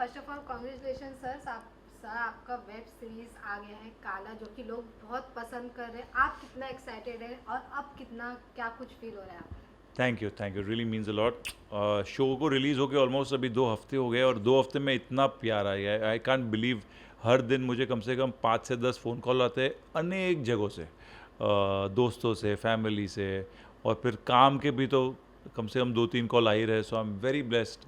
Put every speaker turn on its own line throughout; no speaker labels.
First of all congratulation sir आपका web series आ गया है काला, जो कि लोग बहुत पसंद कर रहे हैं। आप कितना एक्साइटेड हैं और अब कितना क्या कुछ फील हो रहा है आपको?
Thank you really means a lot. Show को रिलीज़ होके ऑलमोस्ट अभी 2 हफ्ते हो गए और 2 हफ्ते में इतना प्यार आया है, आई कांट बिलीव। हर दिन मुझे कम से कम 5 से 10 फ़ोन कॉल आते हैं अनेक जगहों से, दोस्तों से, फैमिली से, और फिर काम के भी तो कम से कम 2-3 कॉल आ ही रहे। सो आई एम वेरी ब्लेस्ड।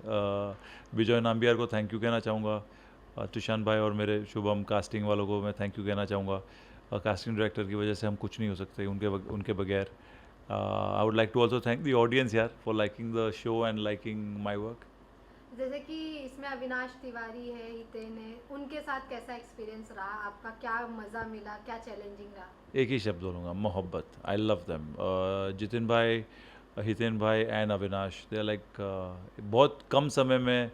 विजय नाम्बियार को थैंक यू कहना चाहूँगा, तुषान भाई और मेरे शुभम कास्टिंग वालों को मैं थैंक यू कहना चाहूँगा। कास्टिंग डायरेक्टर की वजह से हम कुछ नहीं हो सकते उनके बगैर। I would like to also thank the audience here for liking the show and liking my work.
जैसे कि इसमें अविनाश तिवारी है, हितेन है, उनके साथ कैसा एक्सपीरियंस रहा आपका? क्या मज़ा मिला, क्या चैलेंजिंग रहा?
एक ही शब्द बोलूँगा, मोहब्बत। I love them. जितिन भाई, हितेन भाई and Avinash, they are like, बहुत कम समय में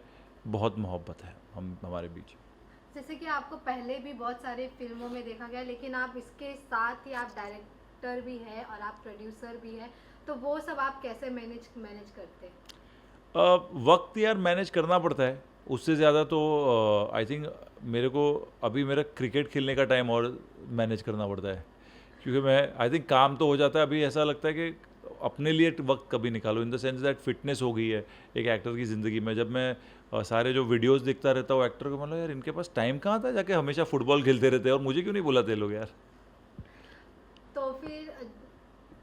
बहुत मोहब्बत है हम हमारे बीच।
जैसे कि आपको पहले भी बहुत सारे फिल्मों में देखा गया, लेकिन आप इसके साथ ही आप डायरेक्टर भी हैं और आप प्रोड्यूसर भी हैं, तो वो सब आप कैसे मैनेज मैनेज करते हैं?
वक्त यार मैनेज करना पड़ता है। उससे ज़्यादा तो आई थिंक मेरे को अभी मेरा क्रिकेट खेलने का टाइम और मैनेज करना पड़ता है, क्योंकि मैं आई थिंक काम तो हो जाता है, अभी ऐसा लगता है कि अपने लिए वक्त कभी निकालो, in the sense that fitness हो गई है एक एक्टर की ज़िंदगी में। जब मैं सारे जो वीडियोस देखता रहता हूँ एक्टर को, मतलब यार इनके पास टाइम कहाँ था, जाके हमेशा फुटबॉल खेलते रहते हैं और मुझे क्यों नहीं बुलाते लोग यार।
तो फिर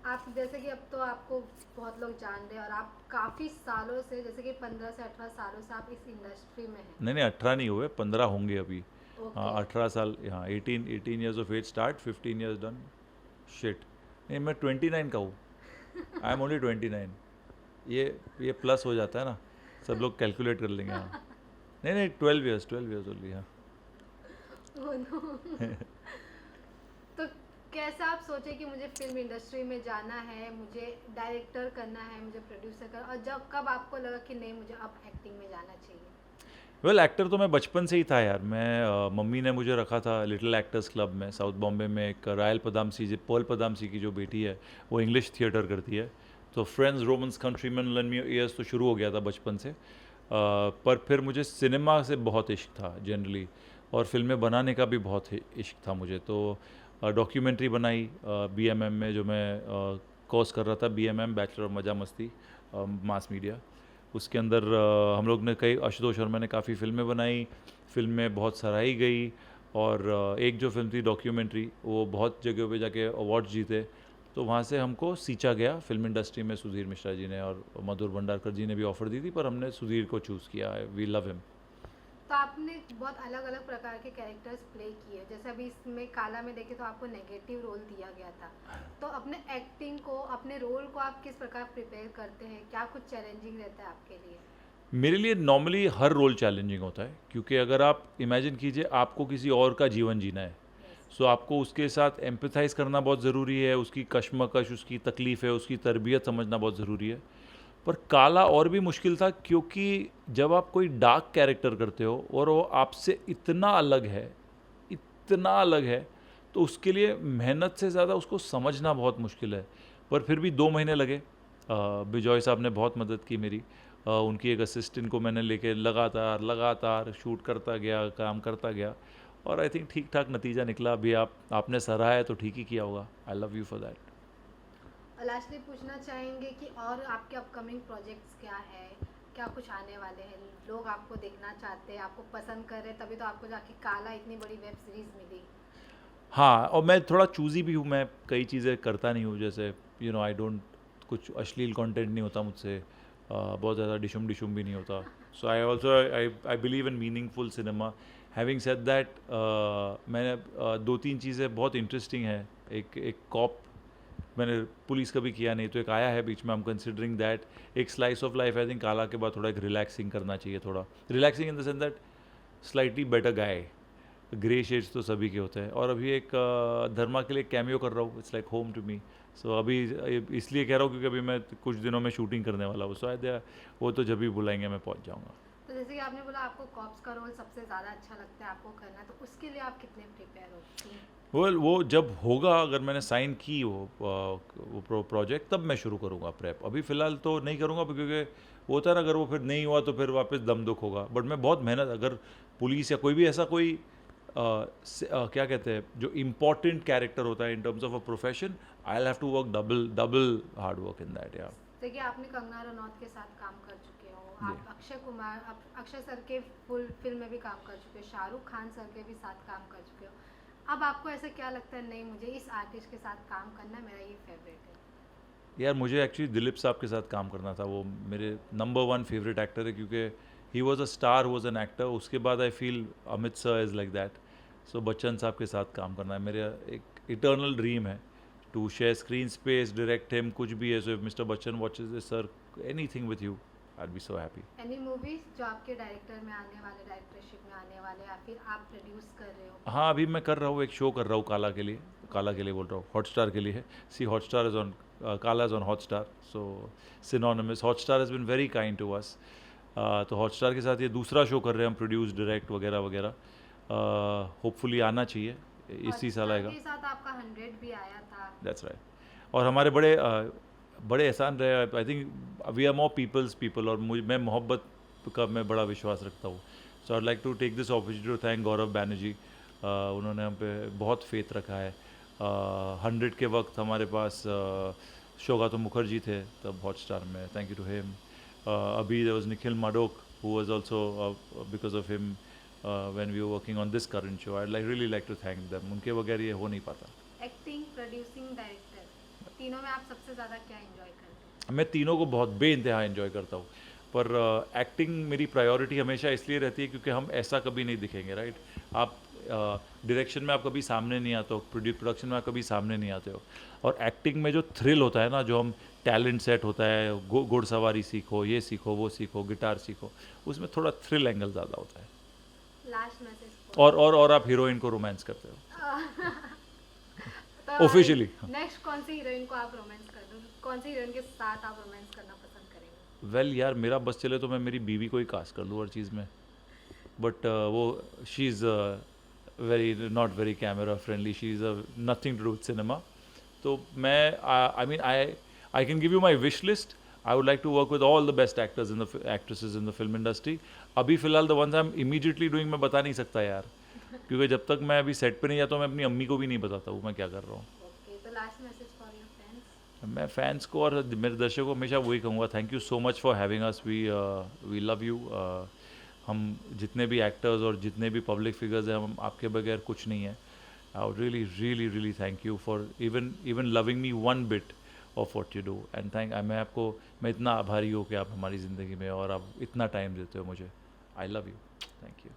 आप जैसे कि अब तो आपको बहुत लोग जान रहे हैं और आप काफ़ी सालों से, जैसे कि 15 से 18 सालों से आप इस इंडस्ट्री में हैं।
नहीं नहीं, 18 नहीं हुए, 15 होंगे अभी। हाँ,
ओके।
18 साल, हाँ, 18 years of age start, 15 years done. Shit, नहीं मैं 29 का हूँ। I am only 29। ये प्लस हो जाता है ना, सब लोग कैलकुलेट कर लेंगे। हाँ, नहीं नहीं, 12 ईयर्स ओनली। हाँ।
Oh no. तो कैसे आप सोचे कि मुझे फिल्म इंडस्ट्री में जाना है, मुझे डायरेक्टर करना है, मुझे प्रोड्यूसर करना, और जब कब आपको लगा कि नहीं, मुझे अब एक्टिंग में जाना चाहिए?
वेल, एक्टर तो मैं बचपन से ही था यार। मैं मम्मी ने मुझे रखा था लिटिल एक्टर्स क्लब में, साउथ बॉम्बे में। एक रायल पदामसी, जो पर्ल पदामसी की जो बेटी है, वो इंग्लिश थिएटर करती है। तो friends, Romans, countryman, lend me your ears तो शुरू हो गया था बचपन से। पर फिर मुझे सिनेमा से बहुत इश्क था जनरली, और फिल्में बनाने का भी बहुत इश्क था मुझे। तो डॉक्यूमेंट्री बनाई बीएमएम में, जो मैं कोर्स कर रहा था, बीएमएम, बैचलर ऑफ मजा मस्ती मास मीडिया। उसके अंदर हम लोग ने कई, आशुतोष शर्मा ने काफ़ी फिल्में बनाई, फिल्में बहुत सराही गई। और एक जो फिल्म थी डॉक्यूमेंट्री, वो बहुत जगह पे जाके अवार्ड्स जीते। तो वहाँ से हमको सींचा गया फिल्म इंडस्ट्री में, सुधीर मिश्रा जी ने और मधुर भंडारकर जी ने भी ऑफ़र दी थी, पर हमने सुधीर को चूज़ किया है। We love him.
तो आपने बहुत अलग अलग प्रकार के कैरेक्टर्स प्ले किए, जैसे अभी इसमें काला में देखे तो आपको नेगेटिव रोल दिया गया था। तो अपने एक्टिंग को, अपने रोल को आप किस प्रकार प्रिपेयर करते हैं? क्या कुछ चैलेंजिंग रहता है आपके लिए?
मेरे लिए नॉर्मली हर रोल चैलेंजिंग होता है, क्योंकि अगर आप इमेजिन कीजिए आपको किसी और का जीवन जीना है,
यस।
सो आपको उसके साथ एम्पथाइज करना बहुत ज़रूरी है, उसकी कश्मकश, उसकी तकलीफ़ है, उसकी तरबियत समझना बहुत ज़रूरी है। पर काला और भी मुश्किल था, क्योंकि जब आप कोई डार्क कैरेक्टर करते हो और वो आपसे इतना अलग है, इतना अलग है, तो उसके लिए मेहनत से ज़्यादा उसको समझना बहुत मुश्किल है। पर फिर भी 2 महीने लगे। बिजॉय साहब ने बहुत मदद की मेरी। उनकी एक असिस्टेंट को मैंने लेके लगातार लगातार शूट करता गया, काम करता गया, और आई थिंक ठीक ठाक नतीजा निकला। अभी आपने सराहा है तो ठीक ही किया होगा। I love you for that.
और लास्टली पूछना चाहेंगे कि और आपके अपकमिंग प्रोजेक्ट्स क्या है? क्या कुछ आने वाले हैं? लोग आपको देखना चाहते हैं, आपको पसंद कर रहे हैं, तभी तो आपको जाके काला इतनी बड़ी वेब सीरीज मिली।
हाँ, और मैं थोड़ा चूज़ी भी हूँ, मैं कई चीज़ें करता नहीं हूँ, जैसे आई डोंट, कुछ अश्लील कंटेंट नहीं होता मुझसे, बहुत ज़्यादा डिशुम डिशुम भी नहीं होता। So I also I believe in meaningful cinema. Having said that, मैंने 2-3 चीज़ें बहुत इंटरेस्टिंग हैं। एक कॉप, मैंने पुलिस कभी किया नहीं, तो एक आया है बीच में, आई एम कंसिडरिंग दैट। एक slice of life, I think काला के बाद थोड़ा एक रिलैक्सिंग करना चाहिए, थोड़ा relaxing in the sense that slightly better guy. Grey shades तो सभी के होते हैं। और अभी एक धर्मा के लिए कैमियो कर रहा हूँ, it's like home to me. So अभी इसलिए कह रहा हूँ क्योंकि अभी मैं कुछ दिनों में शूटिंग करने वाला हूँ। सो आई, वो तो जब भी बुलाएंगे मैं पहुँच जाऊँगा।
तो जैसे कि आपने बोला आपको कॉप्स का रोल सबसे ज़्यादा अच्छा लगता है आपको करना, तो उसके लिए आप कितने प्रिपेयर हो?
वो जब होगा, अगर मैंने साइन की वो प्रोजेक्ट, तब मैं शुरू करूँगा प्रेप। अभी फ़िलहाल तो नहीं करूँगा, क्योंकि वो होता है ना, अगर वो फिर नहीं हुआ तो फिर वापस दम दुख होगा। बट मैं बहुत मेहनत, अगर पुलिस या कोई भी ऐसा कोई क्या कहते हैं, जो इम्पोर्टेंट कैरेक्टर होता है in terms of a profession, I have to work double hard work in that. या
देखिए आपने कंगना रनौत के साथ काम कर चुके हो,
जी।
आप अक्षय सर के फुल फिल्म में भी काम कर चुके हो, शाहरुख खान सर के भी साथ काम कर चुके हो। अब आपको ऐसा क्या लगता है, नहीं मुझे इस आर्टिस्ट के साथ काम करना, मेरा ये फेवरेट है?
यार मुझे एक्चुअली दिलीप साहब के साथ काम करना था। वो मेरे नंबर 1 फेवरेट एक्टर है, क्योंकि he was a star, was an actor. उसके बाद I feel Amit sir is like that. So Bachchan साहब के साथ काम करना है मेरा एक इटर्नल ड्रीम है, to share screen space, direct him, कुछ भी है। So if mister Bachchan watches this sir, anything with you, I be so happy.
Any movies जो आपके डायरेक्टर में आने वाले, डायरेक्टरशिप में आने वाले, या फिर आप प्रोड्यूस कर रहे हो?
हाँ, अभी मैं कर रहा हूँ, एक शो कर रहा हूँ काला के लिए। काला के लिए बोल रहा हूँ, हॉटस्टार के लिए है। See Hotstar is on, Kaala is on Hotstar, so synonymous. Hotstar has been very kind to us. तो हॉटस्टार के साथ ये दूसरा शो कर रहे हैं हम, प्रोड्यूस, डायरेक्ट वगैरह वगैरह। होपफुली आना चाहिए, इसी साल आएगा।
के साथ आपका 100 भी आया था।
That's right. और हमारे बड़े बड़े एहसान रहे। I think we are more people's people, और मैं मोहब्बत का मैं बड़ा विश्वास रखता हूँ। So I like to take this opportunity to thank Gaurav Banerjee. उन्होंने हम पे बहुत फेथ रखा है। 100 के वक्त हमारे पास शोगातो मुखर्जी थे तब हॉटस्टार में, थैंक यू टू हिम। अभी there was Nikhil Madhok who was also, because of him when we were working on this current show, I really like to thank them. उनके बगैर ये हो नहीं पाता।
एक्टिंग, प्रोड्यूसिंग, डायरेक्टर, तीनों में आप सबसे ज़्यादा क्या एंजॉय करते हैं?
मैं तीनों को बहुत बेइंतहा एंजॉय करता हूँ, पर एक्टिंग मेरी प्रायोरिटी हमेशा इसलिए रहती है क्योंकि हम ऐसा कभी नहीं दिखेंगे, राइट? आप डायरेक्शन में आप कभी सामने नहीं आते हो, प्रोडक्शन में आप कभी सामने नहीं आते हो, और एक्टिंग में जो थ्रिल होता है ना, जो हम टैलेंट सेट होता है, घुड़सवारी सीखो, ये सीखो, वो सीखो, गिटार सीखो, उसमें थोड़ा थ्रिल एंगल ज़्यादा होता है।
लास्ट मैसेज
और आप हीरोइन को रोमांस करते हो
तो
ऑफिशियली।
नेक्स्ट कौन सी हीरोइन को आप रोमांस कर दो, कौन सी हीरोइन के साथ आप रोमांस करना पसंद करेंगे?
वेल यार, मेरा बस चले तो मैं मेरी बीवी को ही कास्ट कर दूँ हर चीज़ में, बट वो she is very not very camera friendly, she is nothing to do with cinema. तो मैं I can give you my wish list. I would like to work with all the best actors in the actresses in the film industry. अभी फ़िलहाल the ones I am immediately doing मैं बता नहीं सकता यार, क्योंकि जब तक मैं अभी सेट पे नहीं जाता हूँ, मैं अपनी अम्मी को भी नहीं बताता हूँ मैं क्या कर रहा हूँ।
ओके, तो last message for your friends?
मैं फैंस को और मेरे दर्शकों को हमेशा वही कहूँगा, thank you so much for having us, we love you. हम जितने भी एक्टर्स और जितने भी पब्लिक फिगर्स हैं, हम आपके बगैर कुछ नहीं है। I would really really really thank you for even loving me one bit of what you do, and मैं इतना आभारी हूँ कि आप हमारी ज़िंदगी में और आप इतना टाइम देते हो मुझे। I love you, thank you.